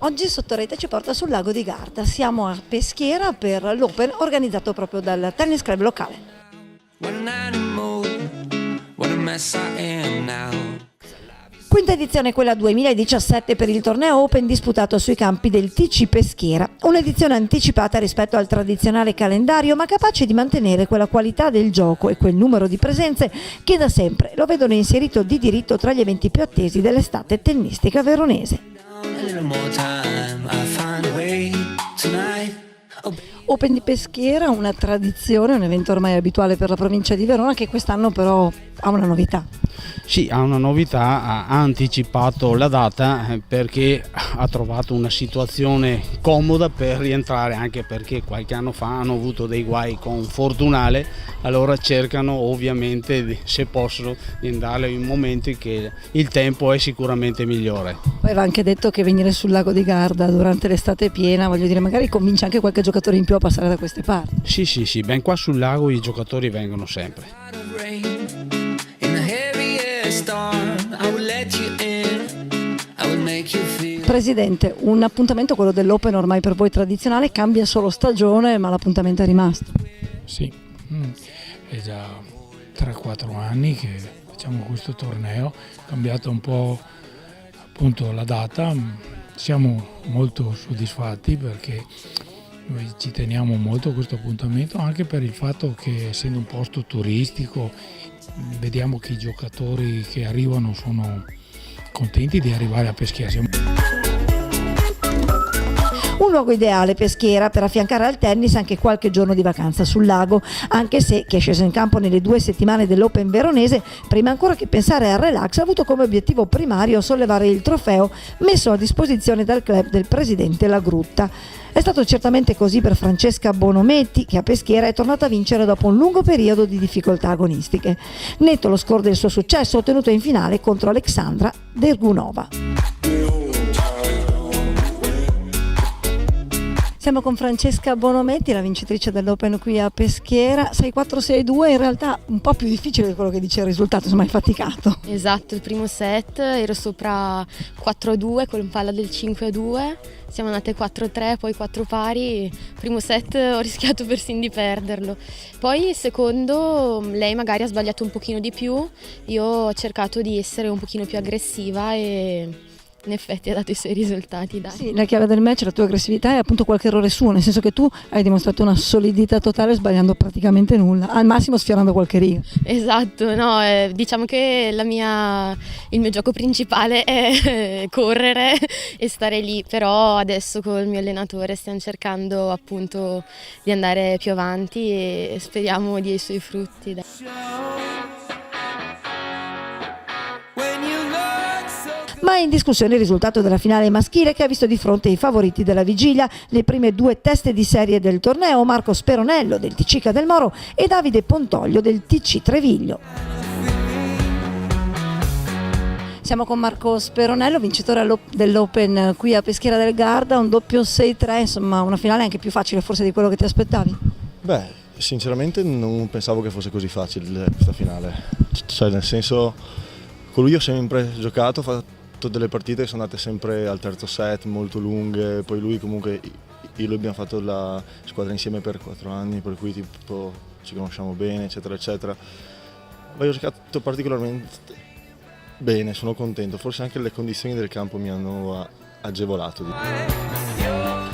Oggi Sottorete ci porta sul lago di Garda, siamo a Peschiera per l'Open organizzato proprio dal tennis club locale. Quinta edizione, quella 2017 per il torneo Open disputato sui campi del TC Peschiera, un'edizione anticipata rispetto al tradizionale calendario ma capace di mantenere quella qualità del gioco e quel numero di presenze che da sempre lo vedono inserito di diritto tra gli eventi più attesi dell'estate tennistica veronese. Open di Peschiera, una tradizione, un evento ormai abituale per la provincia di Verona che quest'anno però ha una novità. Sì, ha una novità, ha anticipato la data perché ha trovato una situazione comoda per rientrare, anche perché qualche anno fa hanno avuto dei guai con Fortunale, allora cercano ovviamente, se possono, di andare in momenti che il tempo è sicuramente migliore. Poi va anche detto che venire sul lago di Garda durante l'estate piena, voglio dire, magari convince anche qualche giocatore in più a passare da queste parti. Sì, ben qua sul lago i giocatori vengono sempre. Presidente, un appuntamento, quello dell'Open, ormai per voi tradizionale, cambia solo stagione ma l'appuntamento è rimasto. Sì, è già 3-4 anni che facciamo questo torneo, è cambiato un po' appunto la data, siamo molto soddisfatti perché noi ci teniamo molto a questo appuntamento, anche per il fatto che essendo un posto turistico vediamo che i giocatori che arrivano sono contenti di arrivare a Peschiera. Un luogo ideale, Peschiera, per affiancare al tennis anche qualche giorno di vacanza sul lago, anche se chi è sceso in campo nelle 2 settimane dell'Open veronese, prima ancora che pensare al relax, ha avuto come obiettivo primario sollevare il trofeo messo a disposizione dal club del presidente La Grutta. È stato certamente così per Francesca Bonometti, che a Peschiera è tornata a vincere dopo un lungo periodo di difficoltà agonistiche. Netto lo score del suo successo ottenuto in finale contro Alexandra Dergunova. Siamo con Francesca Bonometti, la vincitrice dell'Open qui a Peschiera. 6-4-6-2, in realtà un po' più difficile di quello che dice il risultato, insomma hai faticato. Esatto, il primo set ero sopra 4-2 con palla del 5-2, siamo andate 4-3, poi 4 pari, primo set ho rischiato persino di perderlo. Poi il secondo lei magari ha sbagliato un pochino di più, io ho cercato di essere un pochino più aggressiva e in effetti ha dato i suoi risultati. Dai. Sì, la chiave del match, la tua aggressività è appunto qualche errore suo, nel senso che tu hai dimostrato una solidità totale sbagliando praticamente nulla, al massimo sfiorando qualche riga. Esatto, no, diciamo che il mio gioco principale è correre e stare lì, però adesso col mio allenatore stiamo cercando appunto di andare più avanti e speriamo dia i suoi frutti. Dai. Ma è in discussione il risultato della finale maschile che ha visto di fronte i favoriti della vigilia, le prime 2 teste di serie del torneo, Marco Speronello del TC Cadelmoro e Davide Pontoglio del TC Treviglio. Siamo con Marco Speronello, vincitore dell'Open qui a Peschiera del Garda, un doppio 6-3, insomma una finale anche più facile forse di quello che ti aspettavi. Beh, sinceramente non pensavo che fosse così facile questa finale, cioè nel senso con lui ho sempre giocato, ho fatto delle partite che sono andate sempre al terzo set, molto lunghe, poi lui comunque, io e lui abbiamo fatto la squadra insieme per 4 anni, per cui tipo ci conosciamo bene, eccetera, eccetera. Ma io ho giocato particolarmente bene, sono contento, forse anche le condizioni del campo mi hanno agevolato di più.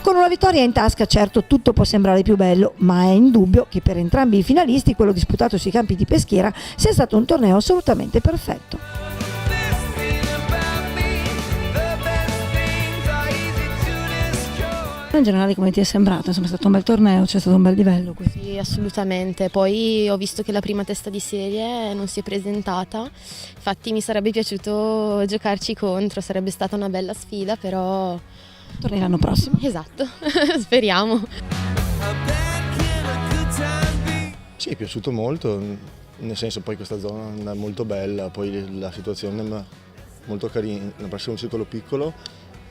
Con una vittoria in tasca, certo, tutto può sembrare più bello, ma è indubbio che per entrambi i finalisti quello disputato sui campi di Peschiera sia stato un torneo assolutamente perfetto. In generale come ti è sembrato? Insomma è stato un bel torneo, c'è stato un bel livello qui. Sì, assolutamente, poi ho visto che la prima testa di serie non si è presentata, infatti mi sarebbe piaciuto giocarci contro, sarebbe stata una bella sfida, però... Torni l'anno prossimo? Esatto, speriamo. Sì, è piaciuto molto, nel senso poi questa zona è molto bella, poi la situazione è molto carina, per essere un circolo piccolo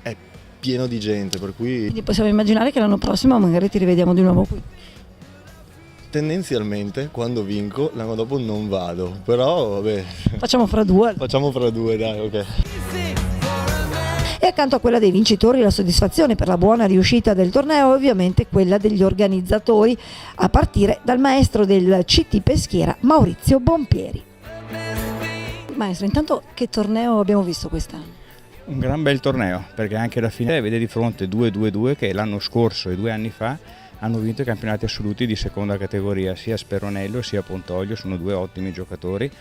è pieno di gente, per cui... Quindi possiamo immaginare che l'anno prossimo magari ti rivediamo di nuovo qui. Tendenzialmente quando vinco l'anno dopo non vado, però vabbè. Facciamo fra 2. Facciamo fra 2, dai, ok. E Accanto a quella dei vincitori la soddisfazione per la buona riuscita del torneo è ovviamente quella degli organizzatori, a partire dal maestro del CT Peschiera Maurizio Bompieri. Maestro, intanto che torneo abbiamo visto quest'anno? Un gran bel torneo, perché anche la finale vede di fronte 2-2-2 che l'anno scorso e 2 anni fa hanno vinto i campionati assoluti di seconda categoria, sia Speronello sia Pontoglio, sono 2 ottimi giocatori.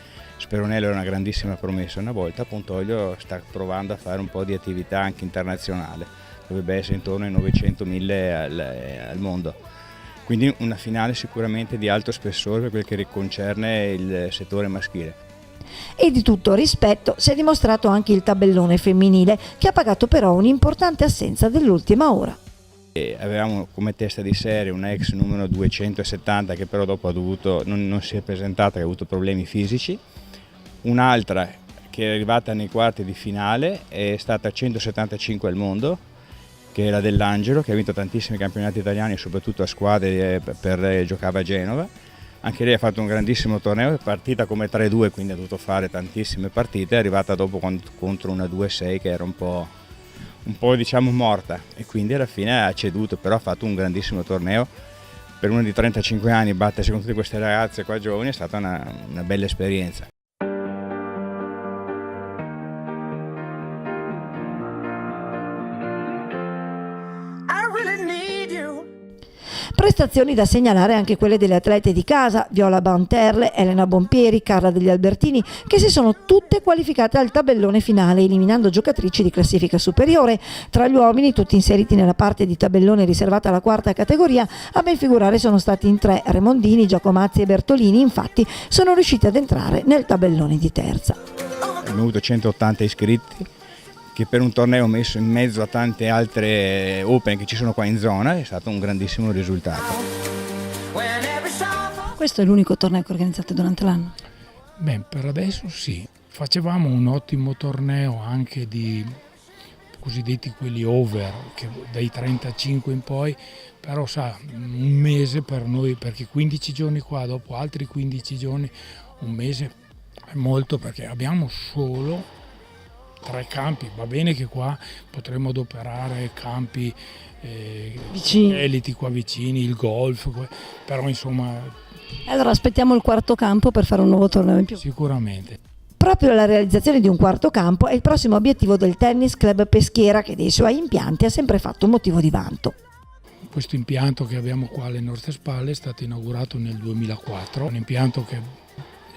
Speronello è una grandissima promessa una volta, Pontoglio sta provando a fare un po' di attività anche internazionale, dovrebbe essere intorno ai 900.000 al mondo. Quindi una finale sicuramente di alto spessore per quel che concerne il settore maschile. E di tutto rispetto si è dimostrato anche il tabellone femminile, che ha pagato però un'importante assenza dell'ultima ora. E avevamo come testa di serie un ex numero 270 che però dopo non si è presentata, che ha avuto problemi fisici. Un'altra che è arrivata nei quarti di finale è stata 175 al mondo, che è la dell'Angelo, che ha vinto tantissimi campionati italiani, soprattutto a squadre giocava a Genova. Anche lei ha fatto un grandissimo torneo, è partita come 3-2, quindi ha dovuto fare tantissime partite, è arrivata dopo contro una 2-6 che era un po' diciamo morta, e quindi alla fine ha ceduto, però ha fatto un grandissimo torneo. Per uno di 35 anni battersi con tutte queste ragazze qua giovani è stata una bella esperienza. Prestazioni da segnalare anche quelle delle atlete di casa, Viola Banterle, Elena Bompieri, Carla degli Albertini, che si sono tutte qualificate al tabellone finale, eliminando giocatrici di classifica superiore. Tra gli uomini, tutti inseriti nella parte di tabellone riservata alla quarta categoria, a ben figurare sono stati in 3 Remondini, Giacomazzi e Bertolini, infatti sono riusciti ad entrare nel tabellone di terza. Abbiamo avuto 180 iscritti, che per un torneo messo in mezzo a tante altre open che ci sono qua in zona è stato un grandissimo risultato. Questo è l'unico torneo che organizzate durante l'anno? Beh, per adesso sì. Facevamo un ottimo torneo anche di cosiddetti quelli over, che dai 35 in poi, però sa, un mese per noi, perché 15 giorni qua, dopo altri 15 giorni, un mese è molto, perché abbiamo solo 3 campi. Va bene che qua potremmo adoperare campi eliti qua vicini, il golf, però insomma... Allora aspettiamo il quarto campo per fare un nuovo torneo in più. Sicuramente. Proprio la realizzazione di un quarto campo è il prossimo obiettivo del Tennis Club Peschiera, che dei suoi impianti ha sempre fatto un motivo di vanto. Questo impianto che abbiamo qua alle nostre spalle è stato inaugurato nel 2004, un impianto che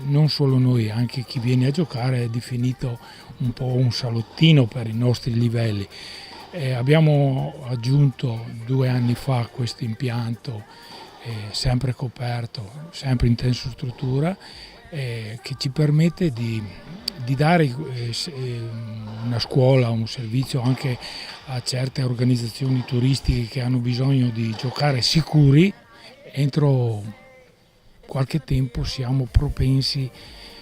non solo noi, anche chi viene a giocare è definito un po' un salottino per i nostri livelli. Abbiamo aggiunto 2 anni fa questo impianto sempre coperto, sempre in tensostruttura, che ci permette di dare una scuola, un servizio anche a certe organizzazioni turistiche che hanno bisogno di giocare sicuri. Entro qualche tempo siamo propensi,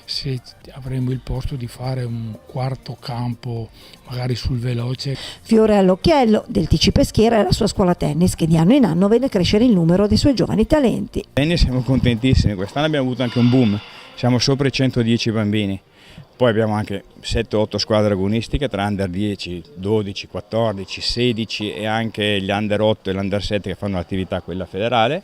se avremo il posto, di fare un quarto campo magari sul veloce. Fiore all'occhiello del TC Peschiera è la sua scuola tennis, che di anno in anno vede crescere il numero dei suoi giovani talenti. Tennis siamo contentissimi, quest'anno abbiamo avuto anche un boom, siamo sopra i 110 bambini. Poi abbiamo anche 7-8 squadre agonistiche tra under 10, 12, 14, 16 e anche gli under 8 e l'under 7 che fanno l'attività quella federale.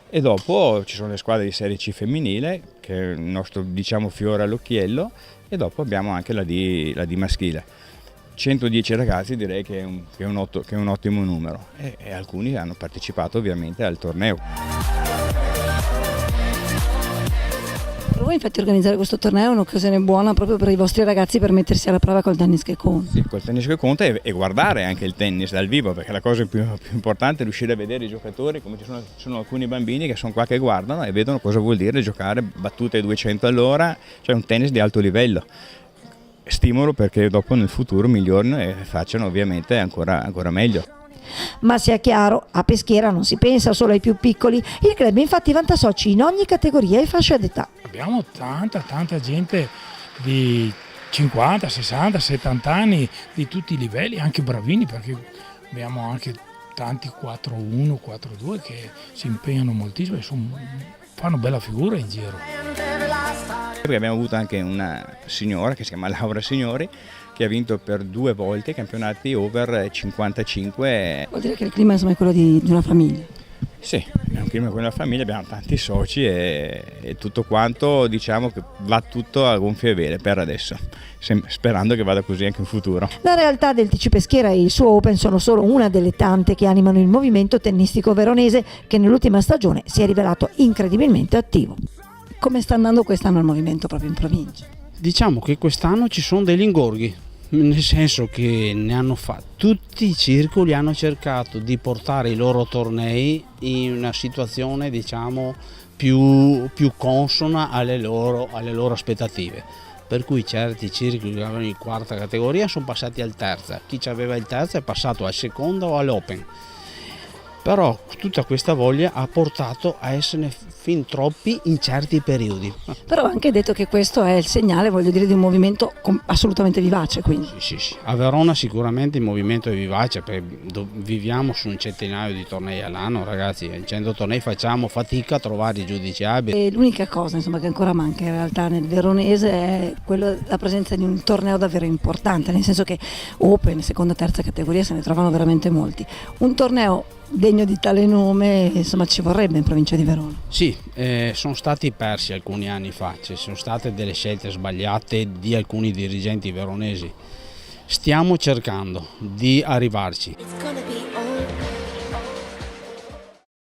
E dopo ci sono le squadre di Serie C femminile, che è il nostro, diciamo, fiore all'occhiello, e dopo abbiamo anche la D maschile. 110 ragazzi direi che è un ottimo numero, e alcuni hanno partecipato ovviamente al torneo. Per voi infatti organizzare questo torneo è un'occasione buona proprio per i vostri ragazzi, per mettersi alla prova col tennis che conta. Sì, col tennis che conta, e guardare anche il tennis dal vivo, perché la cosa più importante è riuscire a vedere i giocatori, come ci sono alcuni bambini che sono qua che guardano e vedono cosa vuol dire giocare battute 200 all'ora, cioè un tennis di alto livello. Stimolo perché dopo nel futuro migliorino e facciano ovviamente ancora meglio. Ma sia chiaro, a Peschiera non si pensa solo ai più piccoli, il club infatti vanta soci in ogni categoria e fascia d'età. Abbiamo tanta gente di 50, 60, 70 anni, di tutti i livelli, anche bravini, perché abbiamo anche tanti 4-1, 4-2 che si impegnano moltissimo e fanno bella figura in giro. perché abbiamo avuto anche una signora che si chiama Laura Signori, che ha vinto per 2 volte i campionati over 55. Vuol dire che il clima insomma, è quello di una famiglia. Sì, è un clima con la famiglia, abbiamo tanti soci e tutto quanto, diciamo che va tutto a gonfie vele per adesso, sperando che vada così anche in futuro. La realtà del TC Peschiera e il suo Open sono solo una delle tante che animano il movimento tennistico veronese, che nell'ultima stagione si è rivelato incredibilmente attivo. Come sta andando quest'anno il movimento proprio in provincia? Diciamo che quest'anno ci sono degli ingorghi, nel senso che ne hanno fatto, tutti i circoli hanno cercato di portare i loro tornei in una situazione diciamo più consona alle loro aspettative, per cui certi circoli che avevano in quarta categoria sono passati al terza, chi aveva il terza è passato al seconda o all'open. Però tutta questa voglia ha portato a esserne fin troppi in certi periodi. Però ho anche detto che questo è il segnale, voglio dire, di un movimento assolutamente vivace. Quindi. Sì. A Verona sicuramente il movimento è vivace, perché viviamo su un centinaio di tornei all'anno, ragazzi, in 100 tornei facciamo fatica a trovare i giudici abili. E l'unica cosa insomma, che ancora manca in realtà nel veronese è la presenza di un torneo davvero importante, nel senso che Open, seconda e terza categoria se ne trovano veramente molti. Un torneo degno di tale nome insomma ci vorrebbe in provincia di Verona. Sì, sono stati persi alcuni anni fa, ci sono state delle scelte sbagliate di alcuni dirigenti veronesi. Stiamo cercando di arrivarci.